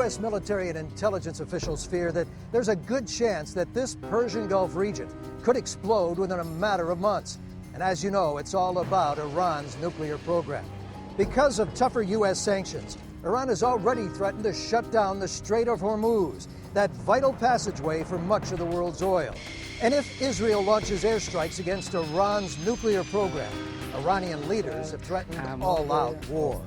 U.S. military and intelligence officials fear that there's a good chance that this Persian Gulf region could explode within a matter of months. And as you know, it's all about Iran's nuclear program. Because of tougher U.S. sanctions, Iran has already threatened to shut down the Strait of Hormuz, that vital passageway for much of the world's oil. And if Israel launches airstrikes against Iran's nuclear program, Iranian leaders have threatened all-out war.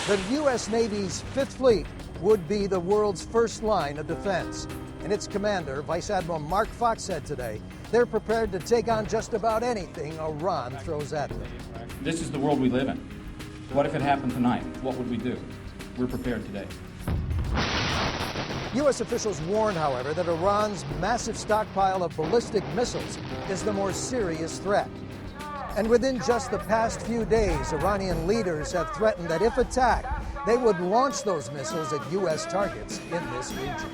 The U.S. Navy's Fifth Fleet would be the world's first line of defense. And its commander, Vice Admiral Mark Fox, said today they're prepared to take on just about anything Iran throws at them. This is the world we live in. What if it happened tonight? What would we do? We're prepared today. U.S. officials warn, however, that Iran's massive stockpile of ballistic missiles is the more serious threat. And within just the past few days, Iranian leaders have threatened that if attacked, they would launch those missiles at U.S. targets in this region.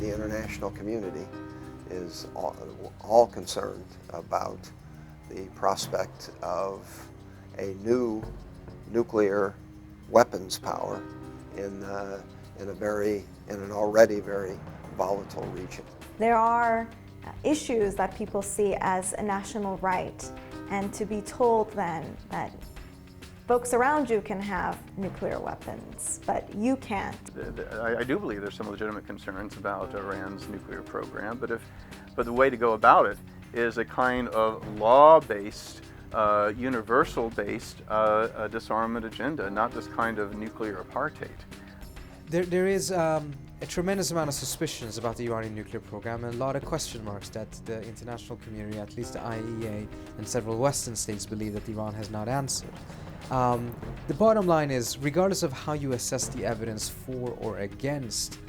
The international community is all concerned about the prospect of a new nuclear weapons power in an already very volatile region. There are issues that people see as a national right, and to be told then that folks around you can have nuclear weapons, but you can't. I do believe there's some legitimate concerns about Iran's nuclear program, but the way to go about it is a kind of law-based, universal-based disarmament agenda, not this kind of nuclear apartheid. There is a tremendous amount of suspicions about the Iranian nuclear program and a lot of question marks that the international community, at least the IAEA and several Western states, believe that Iran has not answered. The bottom line is, regardless of how you assess the evidence for or against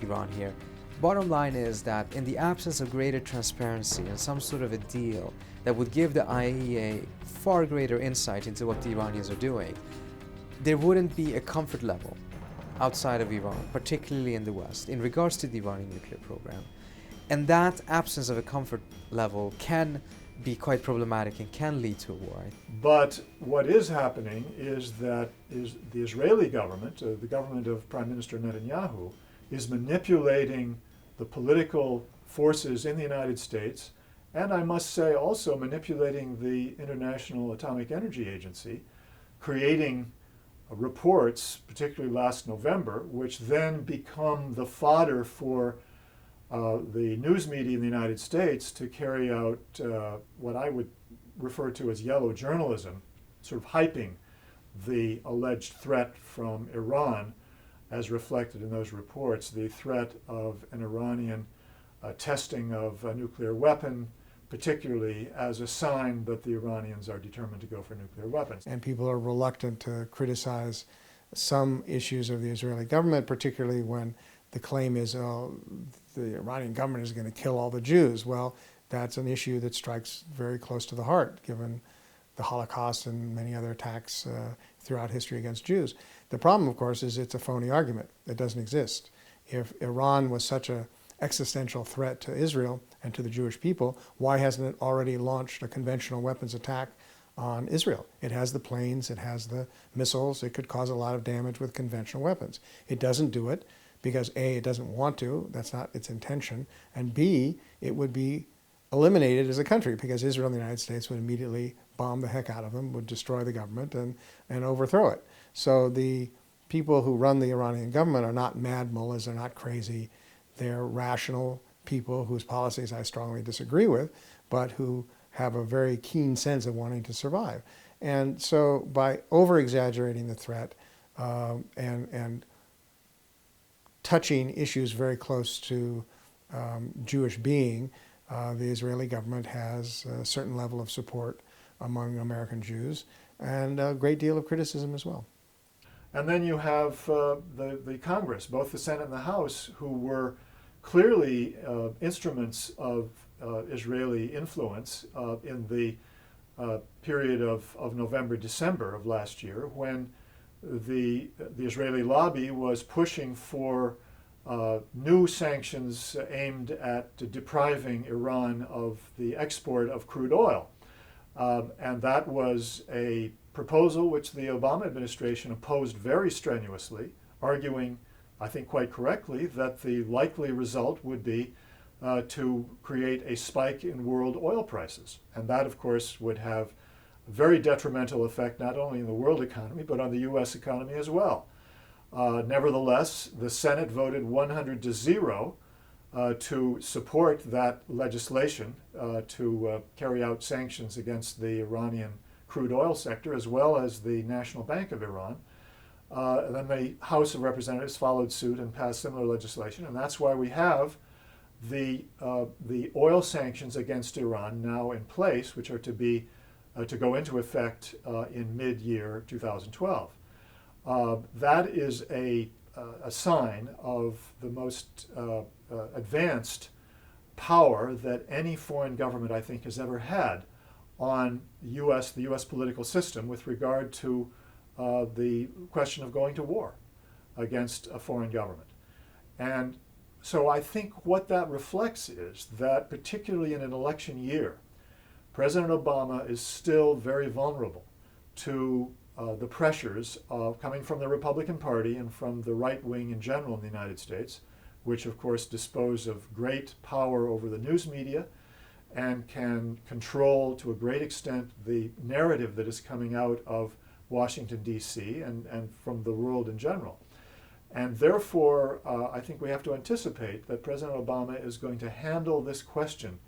Iran here, bottom line is that in the absence of greater transparency and some sort of a deal that would give the IAEA far greater insight into what the Iranians are doing, there wouldn't be a comfort level outside of Iran, particularly in the West, in regards to the Iranian nuclear program. And that absence of a comfort level can be quite problematic and can lead to a war. But what is happening is that the Israeli government, the government of Prime Minister Netanyahu, is manipulating the political forces in the United States, and I must say also manipulating the International Atomic Energy Agency, creating reports, particularly last November, which then become the fodder for the news media in the United States to carry out what I would refer to as yellow journalism, sort of hyping the alleged threat from Iran as reflected in those reports, the threat of an Iranian testing of a nuclear weapon, particularly as a sign that the Iranians are determined to go for nuclear weapons. And people are reluctant to criticize some issues of the Israeli government, particularly when the claim is, oh, the Iranian government is going to kill all the Jews. Well, that's an issue that strikes very close to the heart, given the Holocaust and many other attacks throughout history against Jews. The problem, of course, is it's a phony argument. It doesn't exist. If Iran was such an existential threat to Israel and to the Jewish people, why hasn't it already launched a conventional weapons attack on Israel? It has the planes, it has the missiles, it could cause a lot of damage with conventional weapons. It doesn't do it because A, it doesn't want to, that's not its intention, and B, it would be eliminated as a country because Israel and the United States would immediately bomb the heck out of them, would destroy the government and overthrow it. So the people who run the Iranian government are not mad mullahs, they're not crazy, they're rational people whose policies I strongly disagree with, but who have a very keen sense of wanting to survive. And so by over-exaggerating the threat and touching issues very close to Jewish being, the Israeli government has a certain level of support among American Jews and a great deal of criticism as well. And then you have the Congress, both the Senate and the House, who were clearly instruments of Israeli influence in the period of November, December of last year, when the Israeli lobby was pushing for new sanctions aimed at depriving Iran of the export of crude oil. And that was a proposal which the Obama administration opposed very strenuously, arguing, I think quite correctly, that the likely result would be to create a spike in world oil prices. And that, of course, would have a very detrimental effect not only in the world economy, but on the U.S. economy as well. Nevertheless, the Senate voted 100-0 to support that legislation to carry out sanctions against the Iranian crude oil sector, as well as the National Bank of Iran. Then the House of Representatives followed suit and passed similar legislation, and that's why we have the oil sanctions against Iran now in place, which are to go into effect in mid-year 2012. That is a sign of the most advanced power that any foreign government, I think, has ever had on the U.S. political system with regard to the question of going to war against a foreign government. And so I think what that reflects is that, particularly in an election year, President Obama is still very vulnerable to the pressures coming from the Republican Party and from the right wing in general in the United States, which of course dispose of great power over the news media and can control to a great extent the narrative that is coming out of Washington, D.C. and from the world in general. And therefore, I think we have to anticipate that President Obama is going to handle this question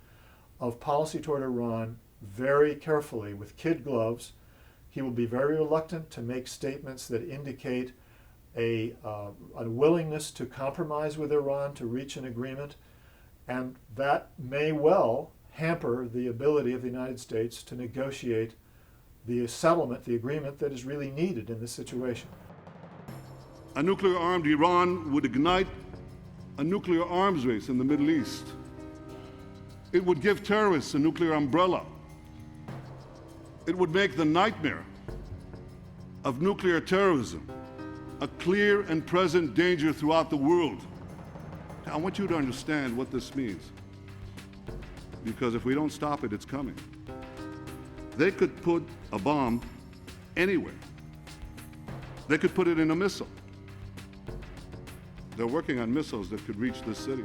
of policy toward Iran very carefully with kid gloves. He will be very reluctant to make statements that indicate a willingness to compromise with Iran to reach an agreement, and that may well hamper the ability of the United States to negotiate the settlement, the agreement that is really needed in this situation. A nuclear-armed Iran would ignite a nuclear arms race in the Middle East. It would give terrorists a nuclear umbrella. It would make the nightmare of nuclear terrorism a clear and present danger throughout the world. I want you to understand what this means, because if we don't stop it, it's coming. They could put a bomb anywhere. They could put it in a missile. They're working on missiles that could reach this city.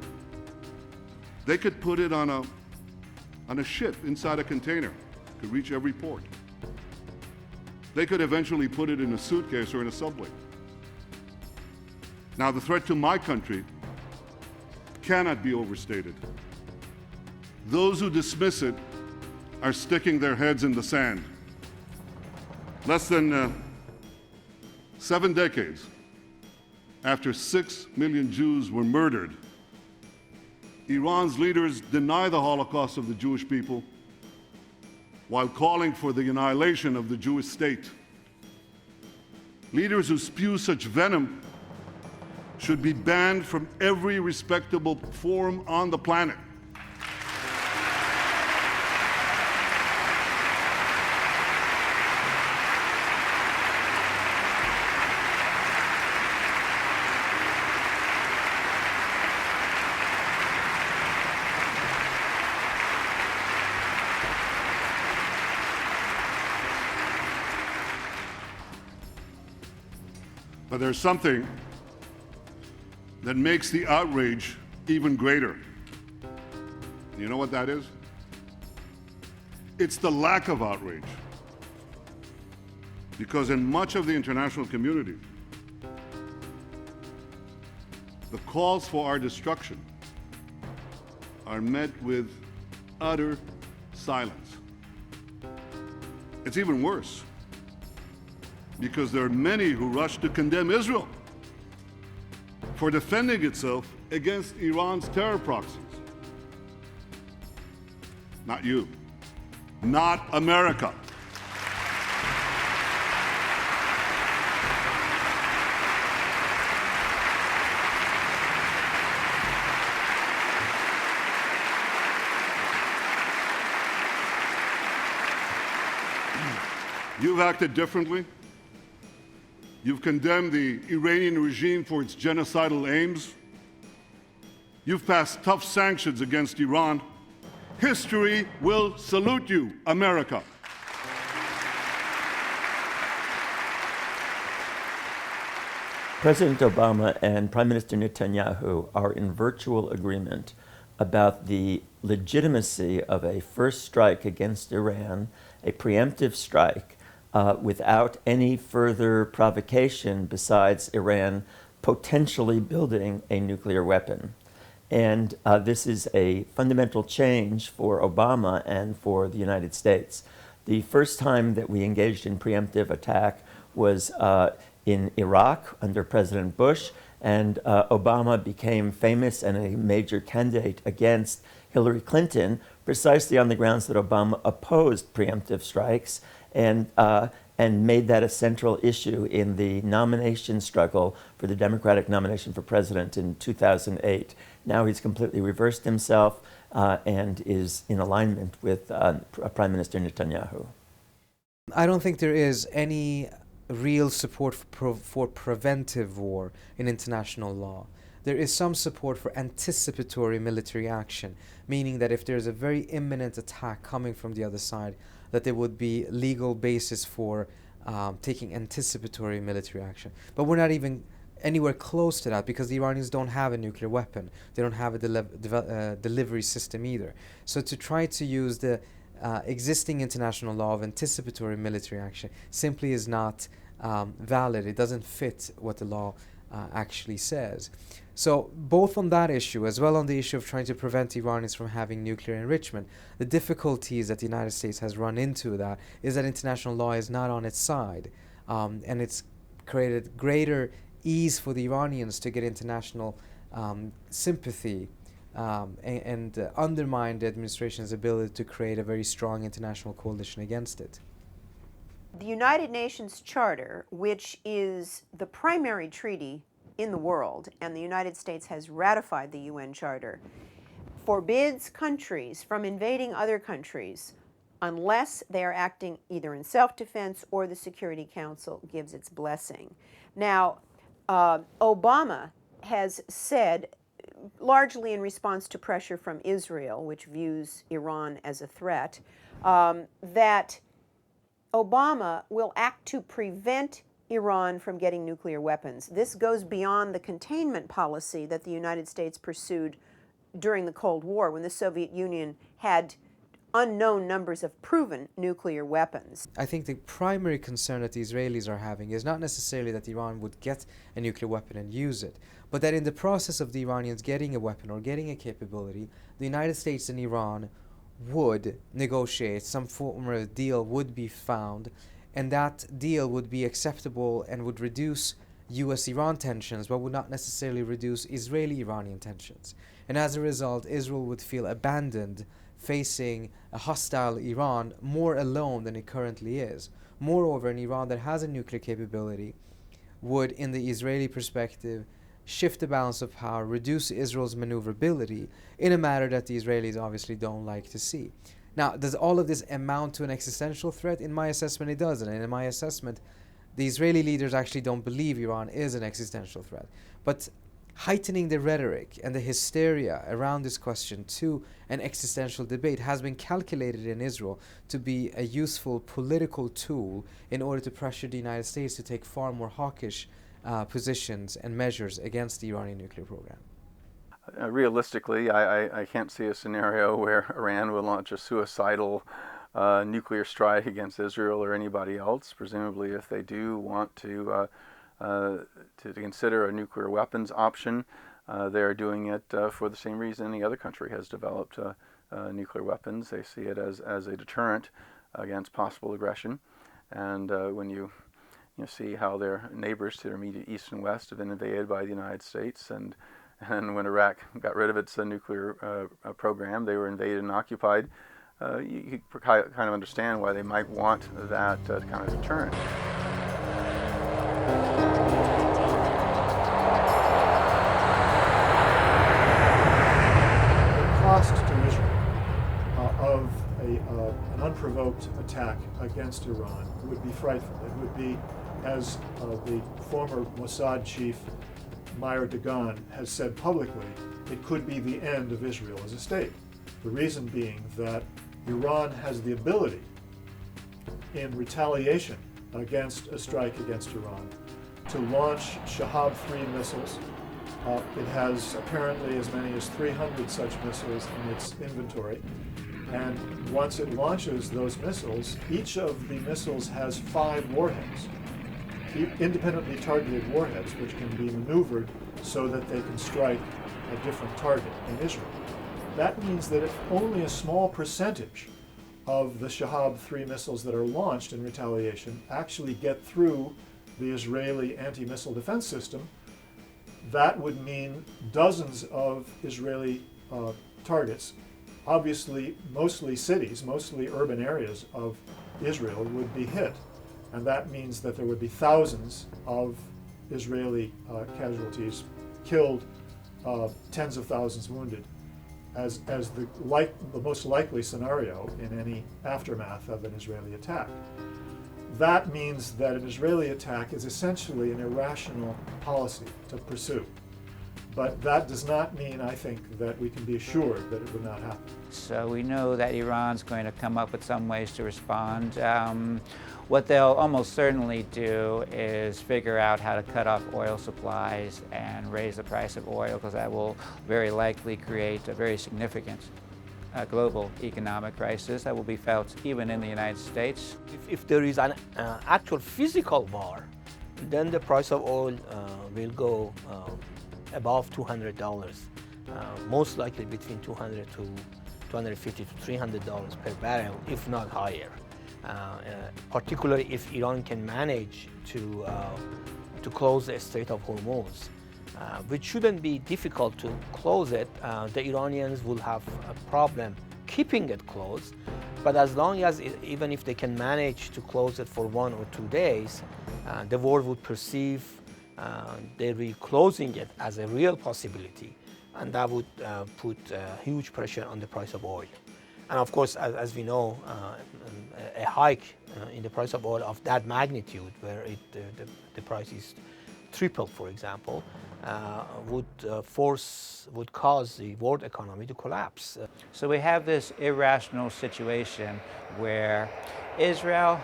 They could put it on a ship inside a container, could reach every port. They could eventually put it in a suitcase or in a subway. Now, the threat to my country cannot be overstated. Those who dismiss it are sticking their heads in the sand. Less than 7 decades after 6 million Jews were murdered, Iran's leaders deny the Holocaust of the Jewish people while calling for the annihilation of the Jewish state. Leaders who spew such venom should be banned from every respectable forum on the planet. But there's something that makes the outrage even greater. You know what that is? It's the lack of outrage. Because in much of the international community, the calls for our destruction are met with utter silence. It's even worse, because there are many who rush to condemn Israel for defending itself against Iran's terror proxies. Not you. Not America. You've acted differently. You've condemned the Iranian regime for its genocidal aims. You've passed tough sanctions against Iran. History will salute you, America. President Obama and Prime Minister Netanyahu are in virtual agreement about the legitimacy of a first strike against Iran, a preemptive strike, without any further provocation besides Iran potentially building a nuclear weapon. And this is a fundamental change for Obama and for the United States. The first time that we engaged in preemptive attack was in Iraq under President Bush, and Obama became famous and a major candidate against Hillary Clinton precisely on the grounds that Obama opposed preemptive strikes and made that a central issue in the nomination struggle for the Democratic nomination for president in 2008. Now he's completely reversed himself and is in alignment with Prime Minister Netanyahu. I don't think there is any real support for preventive war in international law. There is some support for anticipatory military action, meaning that if there's a very imminent attack coming from the other side, that there would be legal basis for taking anticipatory military action. But we're not even anywhere close to that because the Iranians don't have a nuclear weapon. They don't have a delivery system either. So to try to use the existing international law of anticipatory military action simply is not valid. It doesn't fit what the law actually says. So both on that issue as well on the issue of trying to prevent Iranians from having nuclear enrichment, the difficulties that the United States has run into that is that international law is not on its side, and it's created greater ease for the Iranians to get international sympathy and undermine the administration's ability to create a very strong international coalition against it. The United Nations Charter, which is the primary treaty in the world, and the United States has ratified the UN Charter, forbids countries from invading other countries unless they are acting either in self-defense or the Security Council gives its blessing. Now, Obama has said, largely in response to pressure from Israel, which views Iran as a threat, that Obama will act to prevent Iran from getting nuclear weapons. This goes beyond the containment policy that the United States pursued during the Cold War when the Soviet Union had unknown numbers of proven nuclear weapons. I think the primary concern that the Israelis are having is not necessarily that Iran would get a nuclear weapon and use it, but that in the process of the Iranians getting a weapon or getting a capability, the United States and Iran would negotiate, some form of deal would be found, and that deal would be acceptable and would reduce US-Iran tensions, but would not necessarily reduce Israeli-Iranian tensions. And as a result, Israel would feel abandoned, facing a hostile Iran more alone than it currently is. Moreover, an Iran that has a nuclear capability would, in the Israeli perspective, shift the balance of power, reduce Israel's maneuverability in a manner that the Israelis obviously don't like to see. Now, does all of this amount to an existential threat? In my assessment, it doesn't. And in my assessment, the Israeli leaders actually don't believe Iran is an existential threat. But heightening the rhetoric and the hysteria around this question to an existential debate has been calculated in Israel to be a useful political tool in order to pressure the United States to take far more hawkish positions and measures against the Iranian nuclear program. Realistically, I can't see a scenario where Iran will launch a suicidal nuclear strike against Israel or anybody else. Presumably, if they do want to consider a nuclear weapons option, they are doing it for the same reason any other country has developed nuclear weapons. They see it as a deterrent against possible aggression. And when you see how their neighbors to their immediate east and west have been invaded by the United States, and when Iraq got rid of its nuclear program, they were invaded and occupied. You kind of understand why they might want that kind of deterrent. The cost to Israel of an unprovoked attack against Iran would be frightful. It would be as the former Mossad chief Meir Dagan has said publicly, it could be the end of Israel as a state. The reason being that Iran has the ability, in retaliation against a strike against Iran, to launch Shahab-3 missiles. It has apparently as many as 300 such missiles in its inventory. And once it launches those missiles, each of the missiles has 5 warheads, independently targeted warheads, which can be maneuvered so that they can strike a different target in Israel. That means that if only a small percentage of the Shahab-3 missiles that are launched in retaliation actually get through the Israeli anti-missile defense system, that would mean dozens of Israeli targets, obviously mostly cities, mostly urban areas of Israel, would be hit. And that means that there would be thousands of Israeli casualties killed, tens of thousands wounded, as the most likely scenario in any aftermath of an Israeli attack. That means that an Israeli attack is essentially an irrational policy to pursue. But that does not mean, I think, that we can be assured that it would not happen. So we know that Iran's going to come up with some ways to respond. What they'll almost certainly do is figure out how to cut off oil supplies and raise the price of oil, because that will very likely create a very significant global economic crisis that will be felt even in the United States. If there is an actual physical war, then the price of oil will go above $200, most likely between $200 to $250 to $300 per barrel, if not higher. Particularly if Iran can manage to close the Strait of Hormuz, which shouldn't be difficult to close it. The Iranians will have a problem keeping it closed, but as long as, even if they can manage to close it for 1 or 2 days, the world would perceive their reclosing it as a real possibility, and that would put huge pressure on the price of oil. And of course, as we know, a hike in the price of oil of that magnitude, where the price is triple, for example, would cause the world economy to collapse. So we have this irrational situation where Israel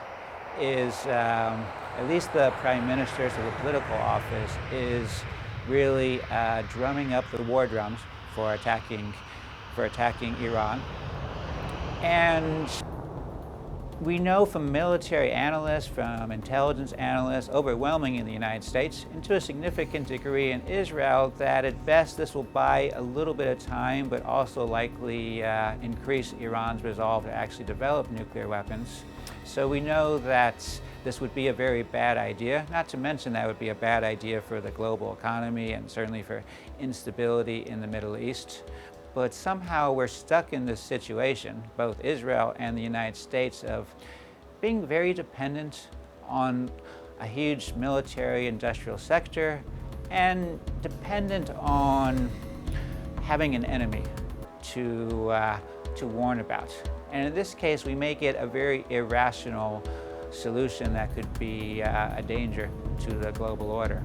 is, at least the prime minister, so the political office, is really drumming up the war drums for attacking Iran. And we know from military analysts, from intelligence analysts, overwhelming in the United States, and to a significant degree in Israel, that at best this will buy a little bit of time, but also likely increase Iran's resolve to actually develop nuclear weapons. So we know that this would be a very bad idea, not to mention that would be a bad idea for the global economy and certainly for instability in the Middle East. But somehow we're stuck in this situation, both Israel and the United States, of being very dependent on a huge military industrial sector and dependent on having an enemy to warn about. And in this case, we make it a very irrational solution that could be a danger to the global order.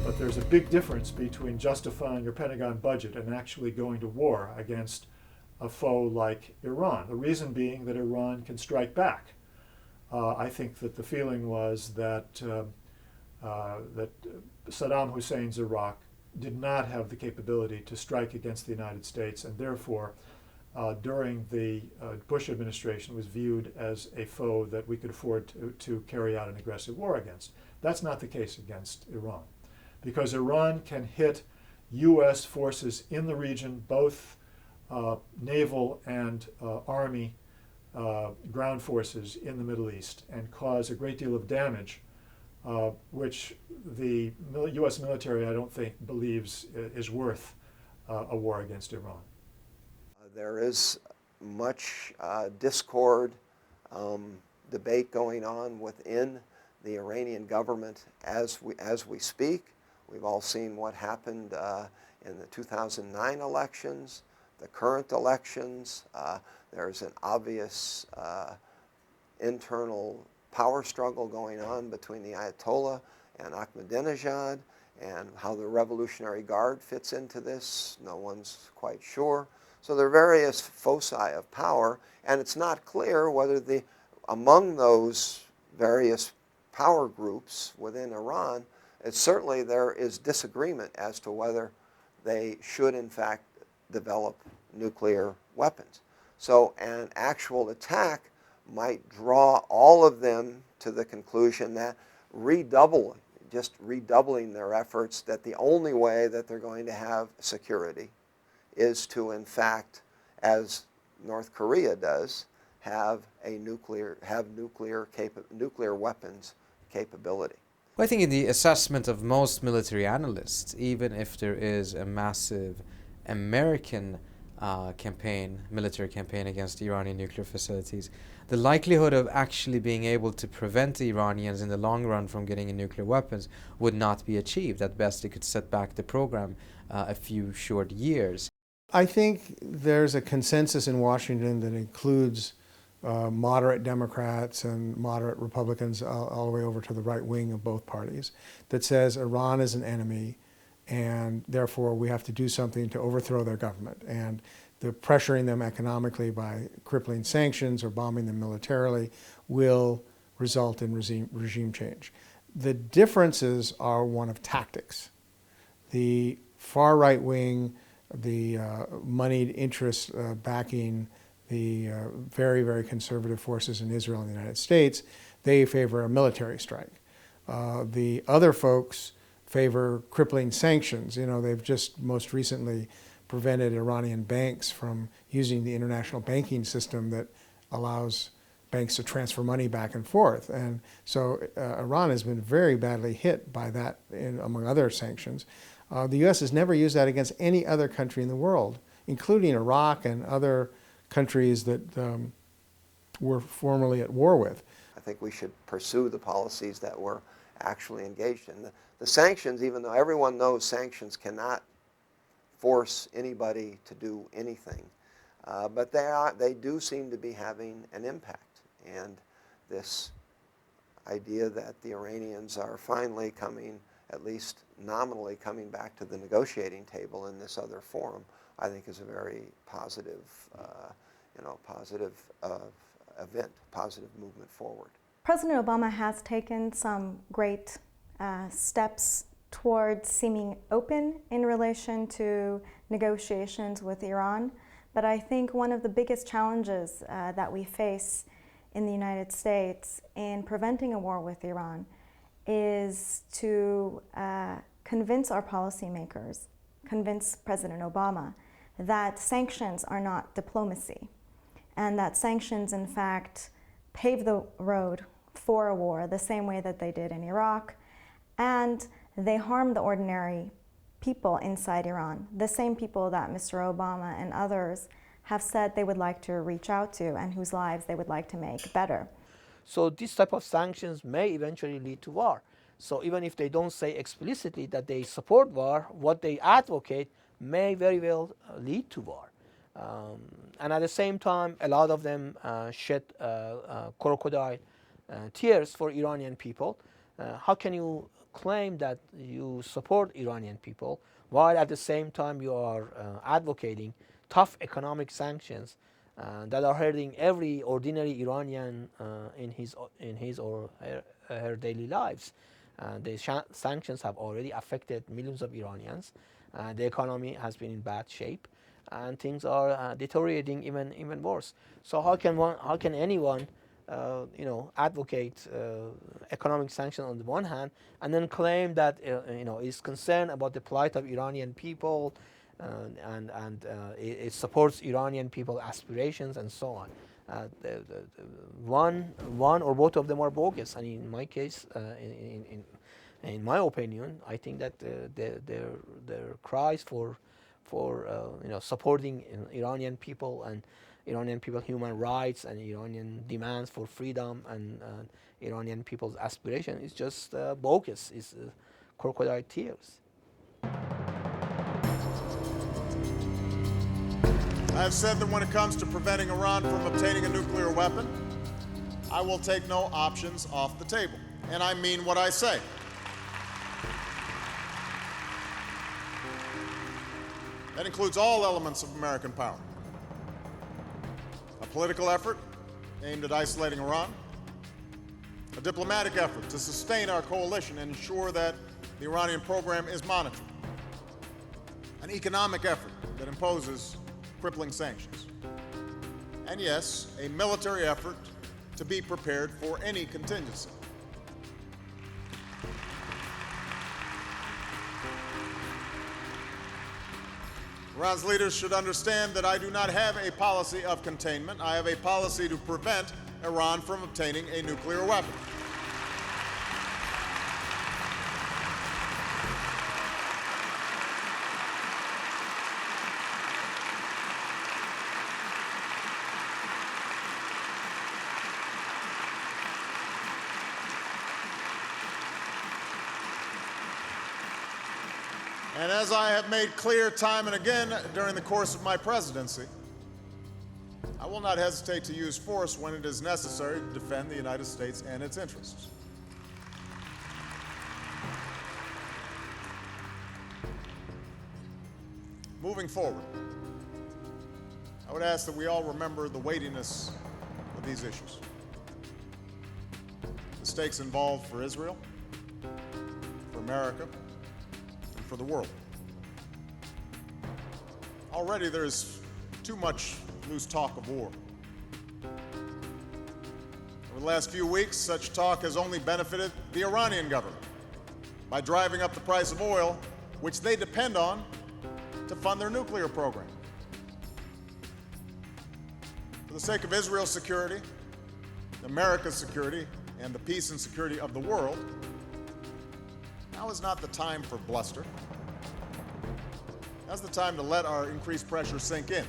But there's a big difference between justifying your Pentagon budget and actually going to war against a foe like Iran. The reason being that Iran can strike back. I think that the feeling was that that Saddam Hussein's Iraq did not have the capability to strike against the United States, and therefore during the Bush administration was viewed as a foe that we could afford to carry out an aggressive war against. That's not the case against Iran, because Iran can hit U.S. forces in the region, both naval and army ground forces in the Middle East, and cause a great deal of damage, which the U.S. military, I don't think, believes is worth a war against Iran. There is much discord, debate going on within the Iranian government as we speak. We've all seen what happened in the 2009 elections, the current elections. There's an obvious internal power struggle going on between the Ayatollah and Ahmadinejad, and how the Revolutionary Guard fits into this, no one's quite sure. So there are various foci of power, and it's not clear whether among those various power groups within Iran, certainly there is disagreement as to whether they should in fact develop nuclear weapons. So an actual attack might draw all of them to the conclusion that redoubling their efforts, that the only way that they're going to have security is to, in fact, as North Korea does, have nuclear weapons capability. Well, I think in the assessment of most military analysts, even if there is a massive American military campaign against Iranian nuclear facilities, the likelihood of actually being able to prevent the Iranians in the long run from getting nuclear weapons would not be achieved. At best, it could set back the program a few short years. I think there's a consensus in Washington that includes moderate Democrats and moderate Republicans all the way over to the right wing of both parties that says Iran is an enemy and therefore we have to do something to overthrow their government. And the pressuring them economically by crippling sanctions or bombing them militarily will result in regime change. The differences are one of tactics. The far right wing, the moneyed interests backing the very, very conservative forces in Israel and the United States, they favor a military strike. The other folks favor crippling sanctions. You know, they've just most recently prevented Iranian banks from using the international banking system that allows banks to transfer money back and forth. And so Iran has been very badly hit by that, among other sanctions. The U.S. has never used that against any other country in the world, including Iraq and other countries that we're formerly at war with. I think we should pursue the policies that we're actually engaged in. The sanctions, even though everyone knows sanctions cannot force anybody to do anything, but they do seem to be having an impact. And this idea that the Iranians are finally coming, at least nominally coming back to the negotiating table in this other forum, I think is a very positive, positive event, positive movement forward. President Obama has taken some great steps towards seeming open in relation to negotiations with Iran, but I think one of the biggest challenges that we face in the United States in preventing a war with Iran is to convince our policymakers, convince President Obama that sanctions are not diplomacy, and that sanctions, in fact, pave the road for a war the same way that they did in Iraq, and they harm the ordinary people inside Iran, the same people that Mr. Obama and others have said they would like to reach out to and whose lives they would like to make better. So this type of sanctions may eventually lead to war. So even if they don't say explicitly that they support war, what they advocate may very well lead to war. And at the same time, a lot of them shed crocodile tears for Iranian people. How can you claim that you support Iranian people while at the same time you are advocating tough economic sanctions that are hurting every ordinary Iranian in his or her daily lives? The sanctions have already affected millions of Iranians. The economy has been in bad shape, and things are deteriorating even worse. So how can anyone advocate economic sanctions on the one hand, and then claim that is concerned about the plight of Iranian people, and it supports Iranian people's aspirations and so on? One or both of them are bogus, and in my case, in my opinion, I think that their cries for supporting Iranian people and Iranian people's human rights and Iranian demands for freedom and Iranian people's aspiration is just bogus. It's crocodile tears. I have said that when it comes to preventing Iran from obtaining a nuclear weapon, I will take no options off the table, and I mean what I say. That includes all elements of American power. A political effort aimed at isolating Iran, a diplomatic effort to sustain our coalition and ensure that the Iranian program is monitored, an economic effort that imposes crippling sanctions, and yes, a military effort to be prepared for any contingency. Iran's leaders should understand that I do not have a policy of containment. I have a policy to prevent Iran from obtaining a nuclear weapon. And as I have made clear time and again during the course of my presidency, I will not hesitate to use force when it is necessary to defend the United States and its interests. Moving forward, I would ask that we all remember the weightiness of these issues. The stakes involved for Israel, for America, for the world. Already there is too much loose talk of war. Over the last few weeks, such talk has only benefited the Iranian government by driving up the price of oil, which they depend on to fund their nuclear program. For the sake of Israel's security, America's security, and the peace and security of the world, now is not the time for bluster. Now's the time to let our increased pressure sink in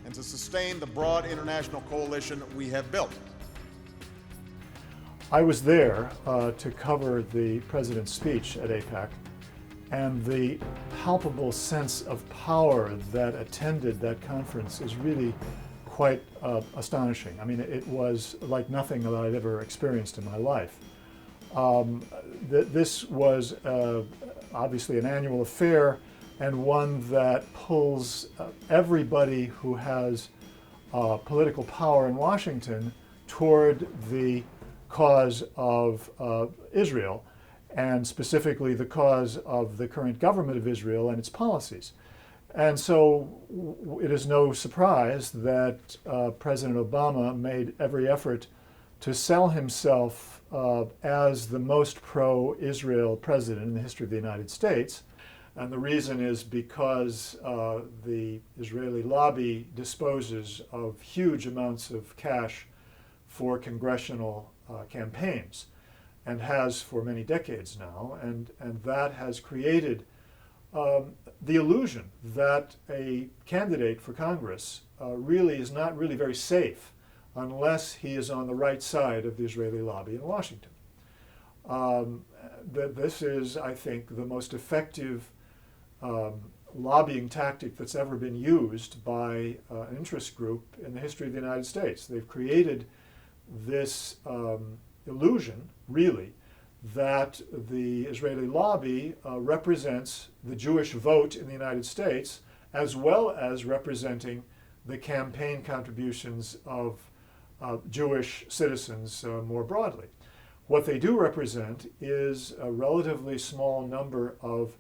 and to sustain the broad international coalition we have built. I was there to cover the president's speech at AIPAC, and the palpable sense of power that attended that conference is really quite astonishing. I mean, it was like nothing that I'd ever experienced in my life. This was obviously an annual affair, and one that pulls everybody who has political power in Washington toward the cause of Israel, and specifically the cause of the current government of Israel and its policies. And so it is no surprise that President Obama made every effort to sell himself as the most pro-Israel president in the history of the United States. And the reason is because the Israeli lobby disposes of huge amounts of cash for congressional campaigns, and has for many decades now, and that has created the illusion that a candidate for Congress really is not really very safe unless he is on the right side of the Israeli lobby in Washington. This is, I think, the most effective lobbying tactic that's ever been used by an interest group in the history of the United States. They've created this illusion, really, that the Israeli lobby represents the Jewish vote in the United States, as well as representing the campaign contributions of Jewish citizens more broadly. What they do represent is a relatively small number of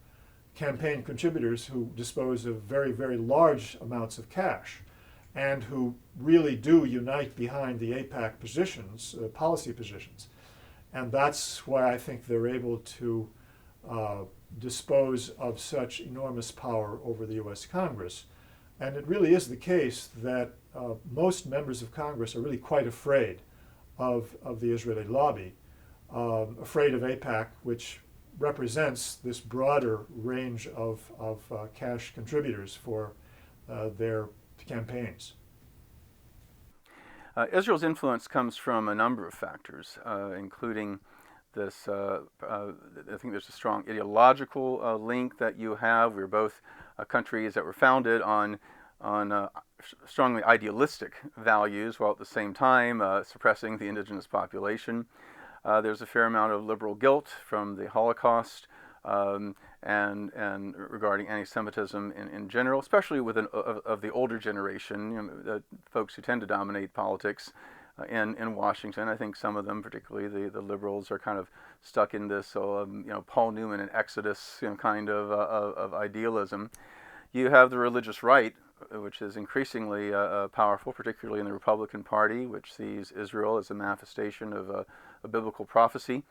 campaign contributors who dispose of very, very large amounts of cash, and who really do unite behind the AIPAC positions, policy positions. And that's why I think they're able to dispose of such enormous power over the US Congress. And it really is the case that most members of Congress are really quite afraid of the Israeli lobby, afraid of AIPAC, which represents this broader range of cash contributors for their campaigns. Israel's influence comes from a number of factors, including this, I think there's a strong ideological link that you have. We're both countries that were founded on strongly idealistic values, while at the same time suppressing the indigenous population. There's a fair amount of liberal guilt from the Holocaust and regarding anti-Semitism in general, especially within of the older generation, the folks who tend to dominate politics in Washington. I think some of them, particularly the liberals, are kind of stuck in this, Paul Newman and Exodus kind of idealism. You have the religious right, which is increasingly powerful, particularly in the Republican Party, which sees Israel as a manifestation of a biblical prophecy,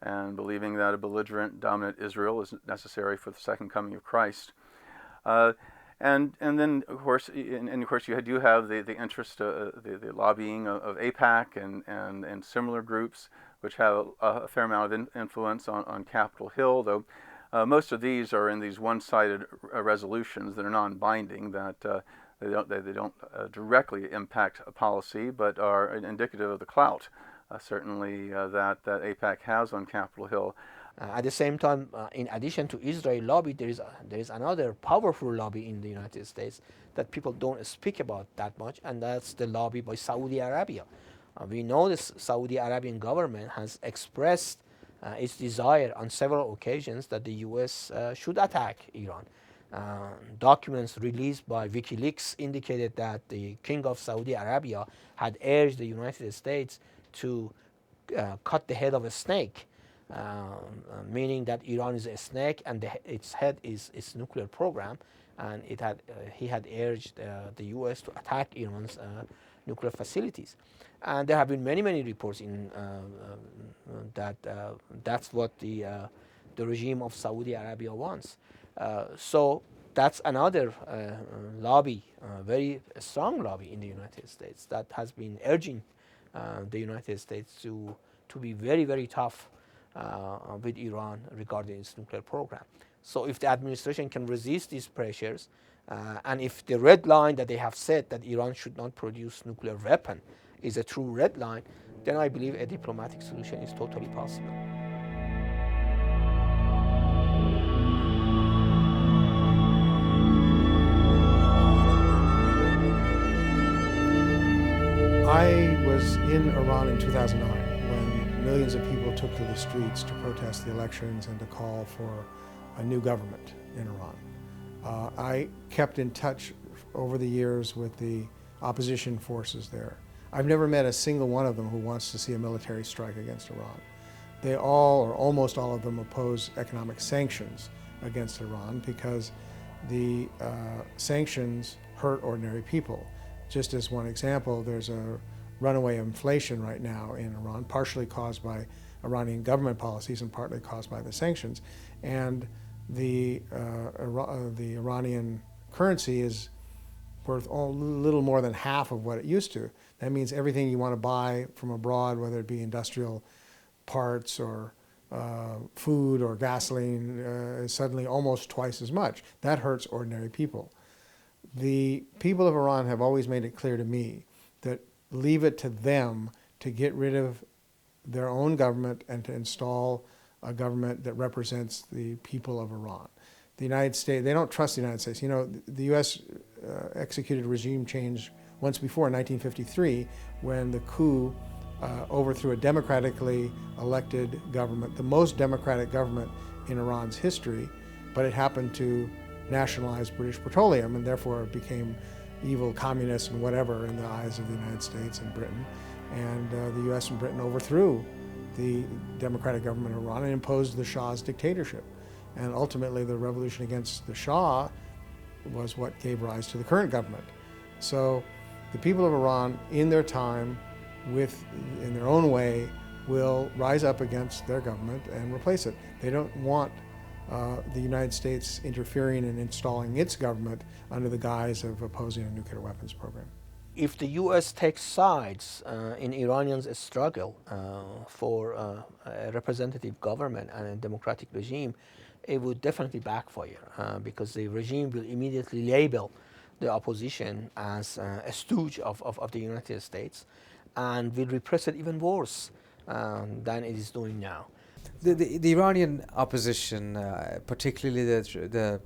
and believing that a belligerent, dominant Israel is necessary for the second coming of Christ. And then of course you do have the interest, the lobbying of AIPAC and similar groups, which have a fair amount of influence on Capitol Hill, though most of these are in these one-sided resolutions that are non-binding, that they don't directly impact a policy, but are indicative of the clout, certainly that AIPAC has on Capitol Hill. At the same time, in addition to Israel lobby, there is another powerful lobby in the United States that people don't speak about that much, and that's the lobby by Saudi Arabia. We know the Saudi Arabian government has expressed its desire on several occasions that the U.S. Should attack Iran. Documents released by WikiLeaks indicated that the King of Saudi Arabia had urged the United States to cut the head of a snake, meaning that Iran is a snake and its head is its nuclear program, and he had urged the U.S. to attack Iran's nuclear facilities. And there have been many reports in that that's what the regime of Saudi Arabia wants. So that's another lobby, very strong lobby in the United States that has been urging the United States to be very tough with Iran regarding its nuclear program. So if the administration can resist these pressures, and if the red line that they have said that Iran should not produce nuclear weapon is a true red line, then I believe a diplomatic solution is totally possible. I was in Iran in 2009 when millions of people took to the streets to protest the elections and to call for a new government in Iran. I kept in touch over the years with the opposition forces there. I've never met a single one of them who wants to see a military strike against Iran. They all, or almost all of them, oppose economic sanctions against Iran because the sanctions hurt ordinary people. Just as one example, there's a runaway inflation right now in Iran, partially caused by Iranian government policies and partly caused by the sanctions. And the Iranian currency is worth a little more than half of what it used to. That means everything you want to buy from abroad, whether it be industrial parts or food or gasoline, is suddenly almost twice as much. That hurts ordinary people. The people of Iran have always made it clear to me that leave it to them to get rid of their own government and to install a government that represents the people of Iran. The United States, they don't trust the United States. You know, the U.S. Executed regime change once before in 1953 when the coup overthrew a democratically elected government, the most democratic government in Iran's history, but it happened to nationalize British petroleum and therefore became evil communists and whatever in the eyes of the United States and Britain. And the U.S. and Britain overthrew the democratic government of Iran and imposed the Shah's dictatorship. And ultimately the revolution against the Shah was what gave rise to the current government. So the people of Iran, in their time, in their own way, will rise up against their government and replace it. They don't want the United States interfering and installing its government under the guise of opposing a nuclear weapons program. If the U.S. takes sides in Iranians' struggle for a representative government and a democratic regime, it would definitely backfire because the regime will immediately label the opposition as a stooge of the United States and will repress it even worse than it is doing now. The Iranian opposition, particularly the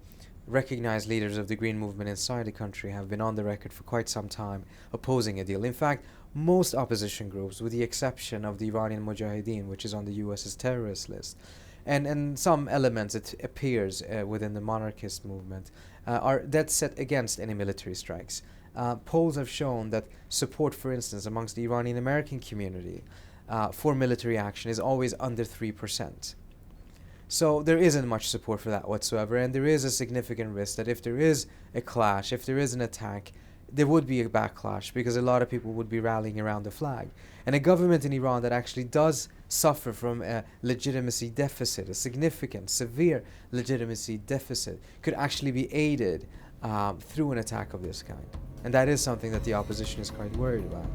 recognized leaders of the Green movement inside the country have been on the record for quite some time opposing a deal. In fact, most opposition groups, with the exception of the Iranian Mujahideen, which is on the US's terrorist list, and some elements, it appears, within the monarchist movement, are dead set against any military strikes. Polls have shown that support, for instance, amongst the Iranian American community for military action is always under 3%. So there isn't much support for that whatsoever, and there is a significant risk that if there is a clash, if there is an attack, there would be a backlash because a lot of people would be rallying around the flag. And a government in Iran that actually does suffer from a legitimacy deficit, a significant, severe legitimacy deficit, could actually be aided through an attack of this kind. And that is something that the opposition is quite worried about.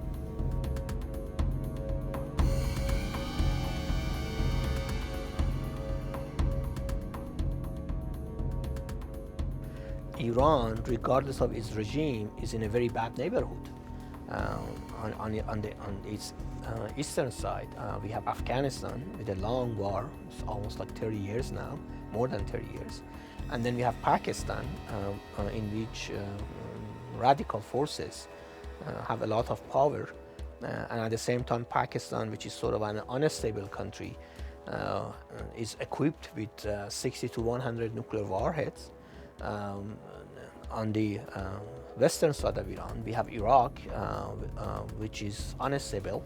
Iran, regardless of its regime, is in a very bad neighborhood. On its eastern side, we have Afghanistan with a long war. It's almost like 30 years now, more than 30 years. And then we have Pakistan, in which radical forces have a lot of power. And at the same time, Pakistan, which is sort of an unstable country, is equipped with 60 to 100 nuclear warheads. On the western side of Iran, we have Iraq, which is unstable.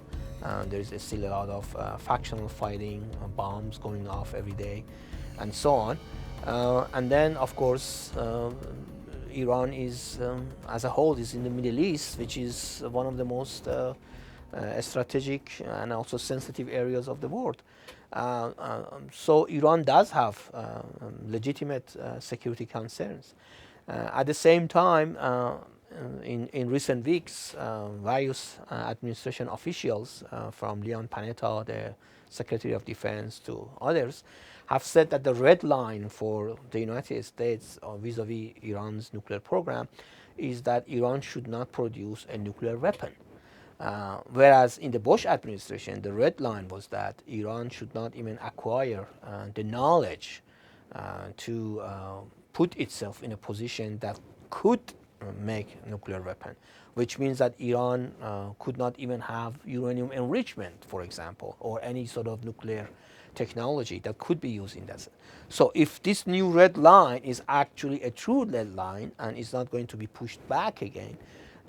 There is still a lot of factional fighting, bombs going off every day, and so on. And then, of course, Iran is, as a whole, is in the Middle East, which is one of the most strategic and also sensitive areas of the world. So Iran does have legitimate security concerns. At the same time, in recent weeks, various administration officials, from Leon Panetta, the Secretary of Defense, to others, have said that the red line for the United States vis-a-vis Iran's nuclear program is that Iran should not produce a nuclear weapon. Whereas in the Bush administration, the red line was that Iran should not even acquire the knowledge to put itself in a position that could make a nuclear weapon, which means that Iran could not even have uranium enrichment, for example, or any sort of nuclear technology that could be used in that. So if this new red line is actually a true red line and is not going to be pushed back again,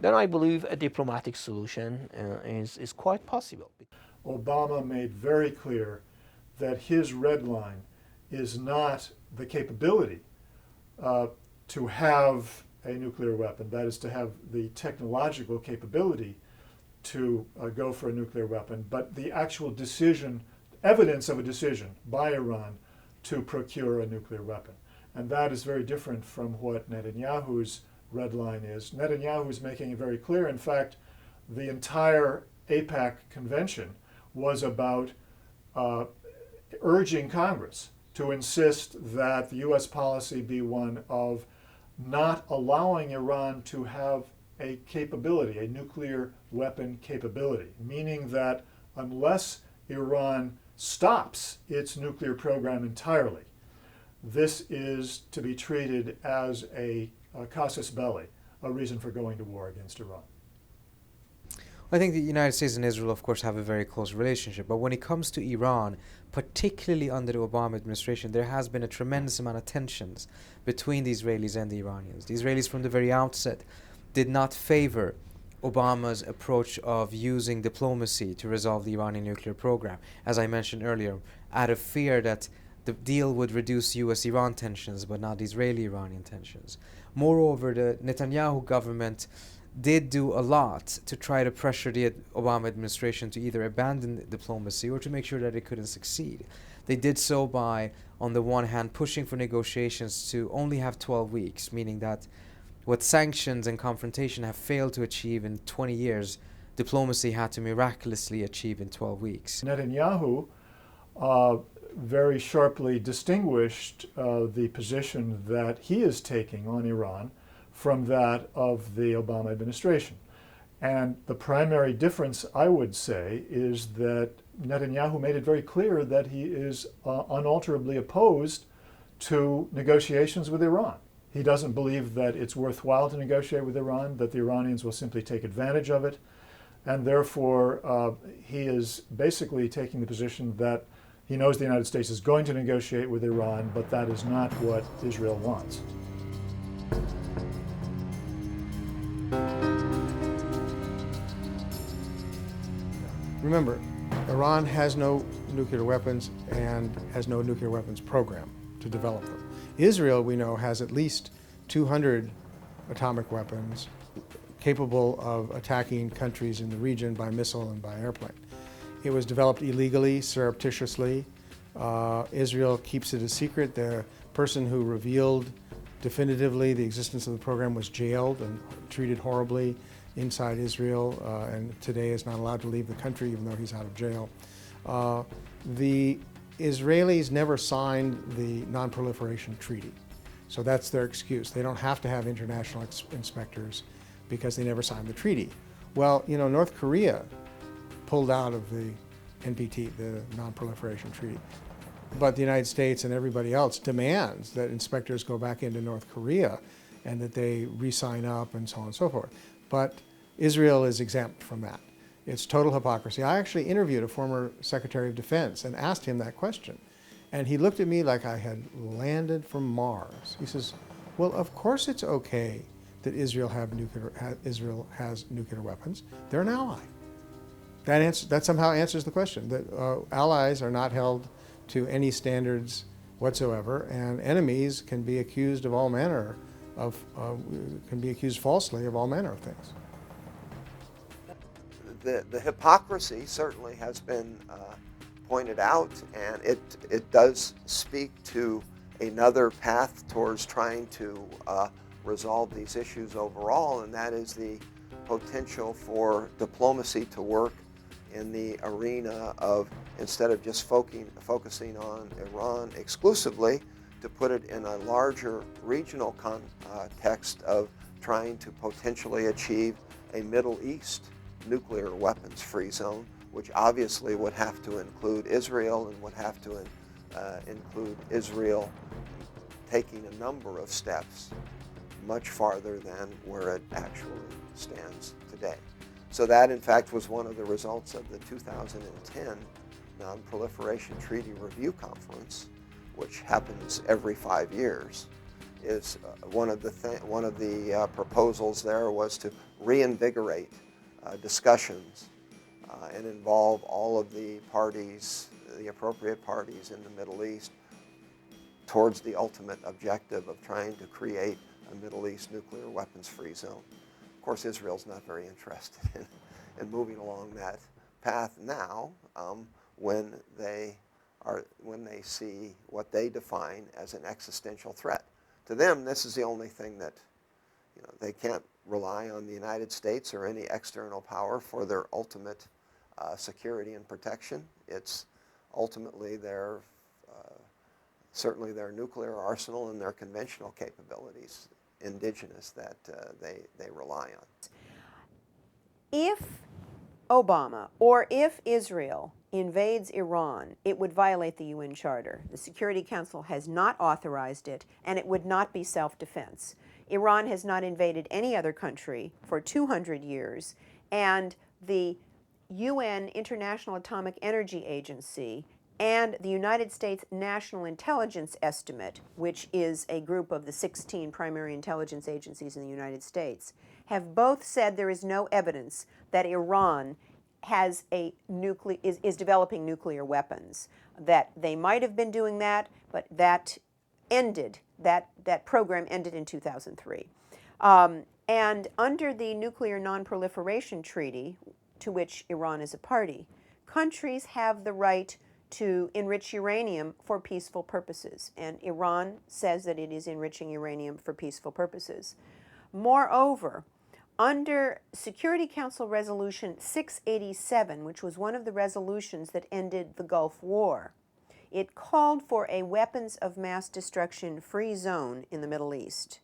then I believe a diplomatic solution is quite possible. Obama made very clear that his red line is not the capability to have a nuclear weapon, that is to have the technological capability to go for a nuclear weapon, but the actual decision, evidence of a decision by Iran to procure a nuclear weapon. And that is very different from what Netanyahu's red line is. Netanyahu is making it very clear. In fact, the entire AIPAC convention was about urging Congress to insist that the U.S. policy be one of not allowing Iran to have a capability, a nuclear weapon capability, meaning that unless Iran stops its nuclear program entirely, this is to be treated as a casus belli, a reason for going to war against Iran. I think the United States and Israel, of course, have a very close relationship, but when it comes to Iran, particularly under the Obama administration, there has been a tremendous amount of tensions between the Israelis and the Iranians. The Israelis from the very outset did not favor Obama's approach of using diplomacy to resolve the Iranian nuclear program, as I mentioned earlier, out of fear that the deal would reduce US-Iran tensions but not Israeli-Iranian tensions. Moreover, the Netanyahu government did do a lot to try to pressure the Obama administration to either abandon diplomacy or to make sure that it couldn't succeed. They did so by, on the one hand, pushing for negotiations to only have 12 weeks, meaning that what sanctions and confrontation have failed to achieve in 20 years, diplomacy had to miraculously achieve in 12 weeks. Netanyahu very sharply distinguished the position that he is taking on Iran from that of the Obama administration. And the primary difference, I would say, is that Netanyahu made it very clear that he is unalterably opposed to negotiations with Iran. He doesn't believe that it's worthwhile to negotiate with Iran, that the Iranians will simply take advantage of it. And therefore, he is basically taking the position that he knows the United States is going to negotiate with Iran, but that is not what Israel wants. Remember, Iran has no nuclear weapons and has no nuclear weapons program to develop them. Israel, we know, has at least 200 atomic weapons capable of attacking countries in the region by missile and by airplane. It was developed illegally, surreptitiously. Israel keeps it a secret. The person who revealed definitively the existence of the program was jailed and treated horribly inside Israel, and today is not allowed to leave the country even though he's out of jail. The Israelis never signed the Non-Proliferation Treaty, so that's their excuse. They don't have to have international inspectors because they never signed the treaty. Well, you know, North Korea pulled out of the NPT, the Non-Proliferation Treaty, but the United States and everybody else demands that inspectors go back into North Korea and that they re-sign up and so on and so forth. But Israel is exempt from that. It's total hypocrisy. I actually interviewed a former Secretary of Defense and asked him that question. And he looked at me like I had landed from Mars. He says, well, of course it's okay that Israel has nuclear weapons. They're an ally. That somehow answers the question, that allies are not held to any standards whatsoever, and enemies can be accused of all manner of, can be accused falsely of all manner of things. The hypocrisy certainly has been pointed out, and it does speak to another path towards trying to resolve these issues overall, and that is the potential for diplomacy to work in the arena of, instead of just focusing on Iran exclusively, to put it in a larger regional context of trying to potentially achieve a Middle East nuclear weapons-free zone, which obviously would have to include Israel and would have to include Israel taking a number of steps much farther than where it actually stands today. So that, in fact, was one of the results of the 2010 Non-Proliferation Treaty Review Conference, which happens every 5 years. Is one of the proposals there was to reinvigorate discussions and involve all of the parties, the appropriate parties in the Middle East, towards the ultimate objective of trying to create a Middle East nuclear weapons-free zone. Of course, Israel's not very interested in moving along that path now, when they see what they define as an existential threat. To them, this is the only thing that, you know, they can't rely on the United States or any external power for their ultimate security and protection. It's ultimately their, certainly their nuclear arsenal and their conventional capabilities, indigenous, that they rely on. If Obama or if Israel invades Iran, it would violate the UN Charter. The Security Council has not authorized it, and it would not be self-defense. Iran has not invaded any other country for 200 years, and the UN International Atomic Energy Agency and the United States National Intelligence Estimate, which is a group of the 16 primary intelligence agencies in the United States, have both said there is no evidence that Iran has is developing nuclear weapons. That they might have been doing that, but that ended, that program ended in 2003. And under the Nuclear Non-Proliferation Treaty, to which Iran is a party, countries have the right to enrich uranium for peaceful purposes, and Iran says that it is enriching uranium for peaceful purposes. Moreover, under Security Council Resolution 687, which was one of the resolutions that ended the Gulf War, it called for a weapons of mass destruction free zone in the Middle East.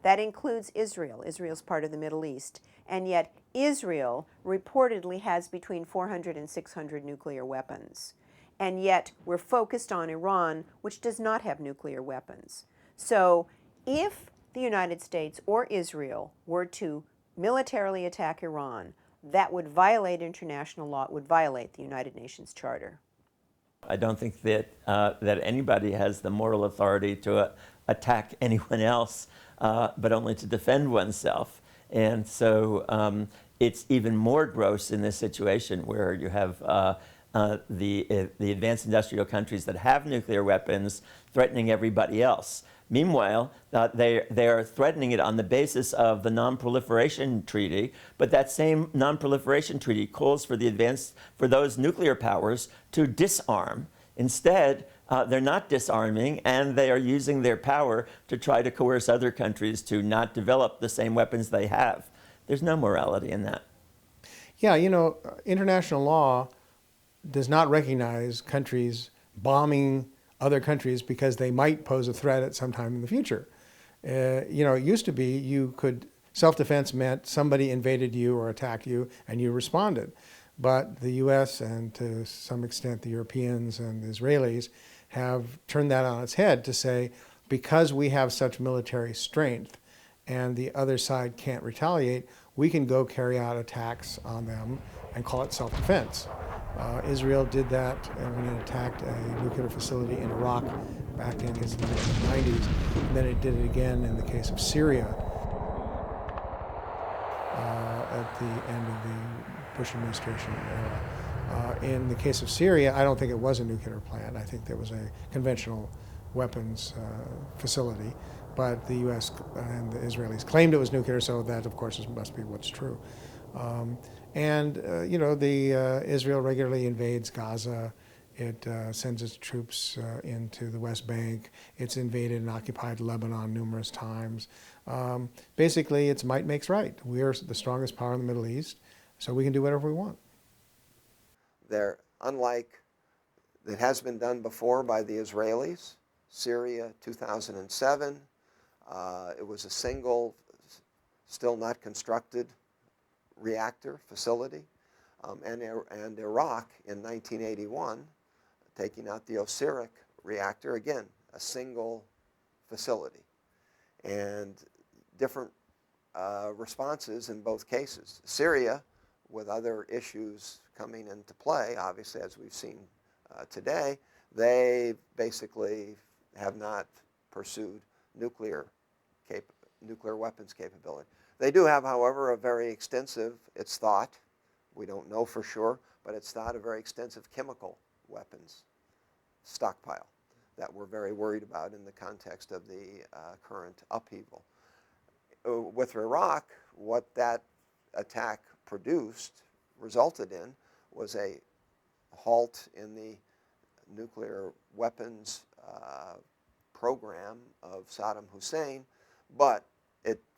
That includes Israel. Israel's part of the Middle East. And yet Israel reportedly has between 400 and 600 nuclear weapons. And yet we're focused on Iran, which does not have nuclear weapons. So if the United States or Israel were to militarily attack Iran, that would violate international law, it would violate the United Nations Charter. I don't think that that anybody has the moral authority to attack anyone else, but only to defend oneself. And so it's even more gross in this situation where you have the advanced industrial countries that have nuclear weapons threatening everybody else. Meanwhile, they are threatening it on the basis of the Non-Proliferation Treaty, but that same Non-Proliferation Treaty calls for for those nuclear powers to disarm. Instead, they're not disarming, and they are using their power to try to coerce other countries to not develop the same weapons they have. There's no morality in that. Yeah, you know, international law does not recognize countries bombing other countries because they might pose a threat at some time in the future. You know, it used to be self-defense meant somebody invaded you or attacked you and you responded. But the US and to some extent the Europeans and the Israelis have turned that on its head to say, because we have such military strength and the other side can't retaliate, we can go carry out attacks on them and call it self-defense. Israel did that when it attacked a nuclear facility in Iraq back in the 90s. And then it did it again in the case of Syria at the end of the Bush administration era. In the case of Syria, I don't think it was a nuclear plant. I think there was a conventional weapons facility. But the U.S. and the Israelis claimed it was nuclear, so that, of course, must be what's true. You know, Israel regularly invades Gaza. It sends its troops into the West Bank. It's invaded and occupied Lebanon numerous times. Basically, it's might makes right. We're the strongest power in the Middle East, so we can do whatever we want. They're unlike, it has been done before by the Israelis, Syria 2007. It was a single, still not constructed reactor facility, and Iraq in 1981, taking out the Osiris reactor, again, a single facility, and different responses in both cases. Syria, with other issues coming into play, obviously, as we've seen today, they basically have not pursued nuclear weapons capability. They do have, however, a very extensive, it's thought, we don't know for sure, but it's thought a very extensive chemical weapons stockpile that we're very worried about in the context of the current upheaval. With Iraq, what that attack resulted in, was a halt in the nuclear weapons program of Saddam Hussein, but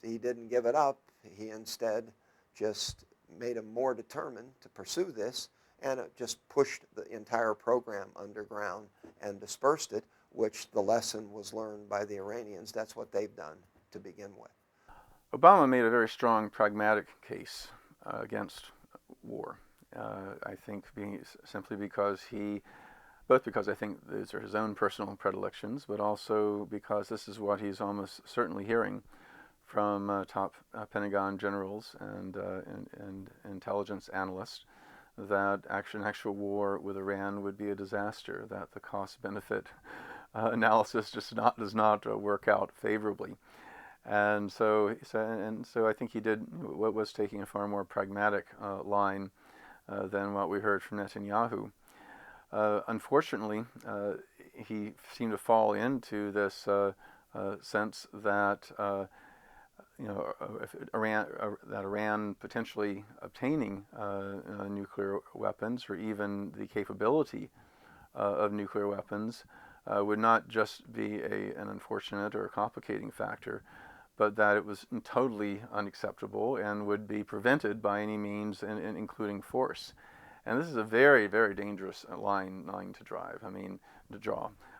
he didn't give it up. He instead just made him more determined to pursue this, and it just pushed the entire program underground and dispersed it, which the lesson was learned by the Iranians. That's what they've done to begin with. Obama made a very strong pragmatic case against war. I think simply because both because I think these are his own personal predilections, but also because this is what he's almost certainly hearing from top Pentagon generals and intelligence analysts, that actual war with Iran would be a disaster, that the cost-benefit analysis just does not work out favorably. And so I think he did what was taking a far more pragmatic line than what we heard from Netanyahu. Unfortunately, he seemed to fall into this sense that if Iran potentially obtaining nuclear weapons, or even the capability of nuclear weapons, would not just be an unfortunate or a complicating factor, but that it was totally unacceptable and would be prevented by any means, including force. And this is a very, very dangerous line to draw.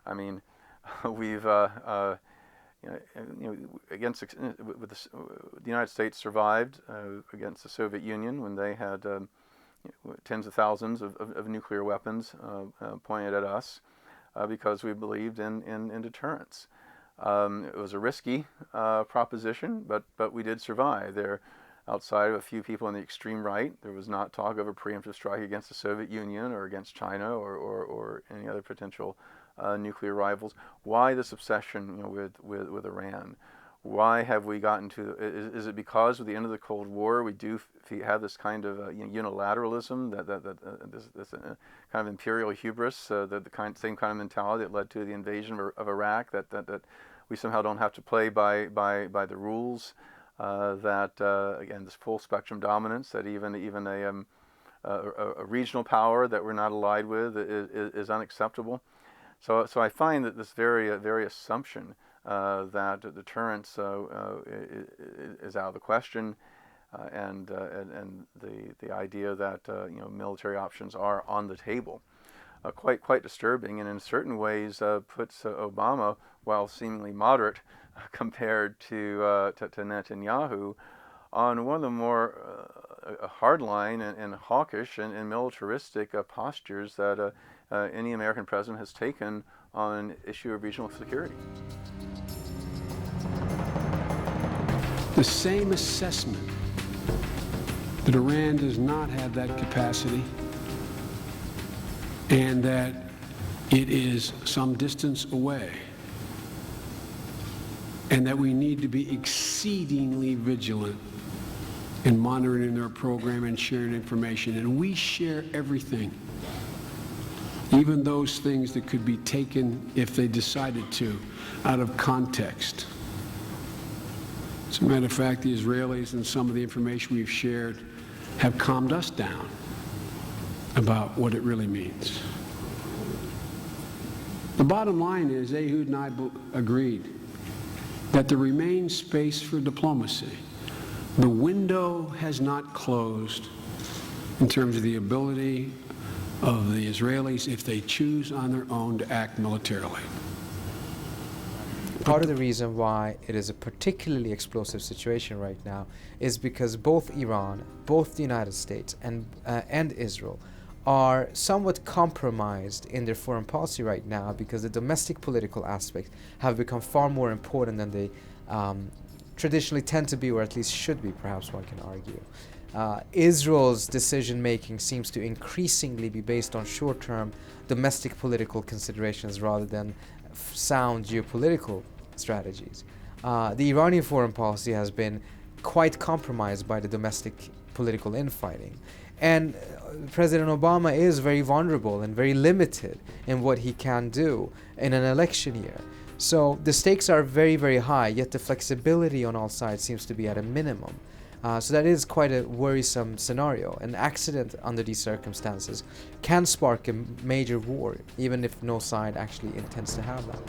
I mean, we've against the United States survived against the Soviet Union when they had tens of thousands of nuclear weapons pointed at us because we believed in deterrence. It was a risky proposition, but we did survive. There, outside of a few people on the extreme right, there was not talk of a preemptive strike against the Soviet Union or against China or any other potential nuclear rivals. Why this obsession, with Iran? Why have we gotten to? Is it because of the end of the Cold War we do have this kind of unilateralism, this kind of imperial hubris, the same kind of mentality that led to the invasion of Iraq? That we somehow don't have to play by the rules. Again, this full spectrum dominance, that even a regional power that we're not allied with is unacceptable. So I find that this very assumption that deterrence is out of the question, and the idea that military options are on the table, quite disturbing, and in certain ways puts Obama, while seemingly moderate compared to Netanyahu, on one of the more hardline and hawkish and militaristic postures that any American president has taken on an issue of regional security. The same assessment that Iran does not have that capacity and that it is some distance away and that we need to be exceedingly vigilant in monitoring their program and sharing information. And we share everything, even those things that could be taken, if they decided to, out of context. As a matter of fact, the Israelis and some of the information we've shared have calmed us down about what it really means. The bottom line is, Ehud and I agreed that there remains space for diplomacy. The window has not closed in terms of the ability of the Israelis, if they choose on their own, to act militarily. Part of the reason why it is a particularly explosive situation right now is because both Iran, both the United States, and Israel are somewhat compromised in their foreign policy right now, because the domestic political aspects have become far more important than they traditionally tend to be, or at least should be, perhaps one can argue. Israel's decision-making seems to increasingly be based on short-term domestic political considerations rather than sound geopolitical strategies. The Iranian foreign policy has been quite compromised by the domestic political infighting. And President Obama is very vulnerable and very limited in what he can do in an election year. So the stakes are very, very high, yet the flexibility on all sides seems to be at a minimum. So that is quite a worrisome scenario. An accident under these circumstances can spark a major war, even if no side actually intends to have that.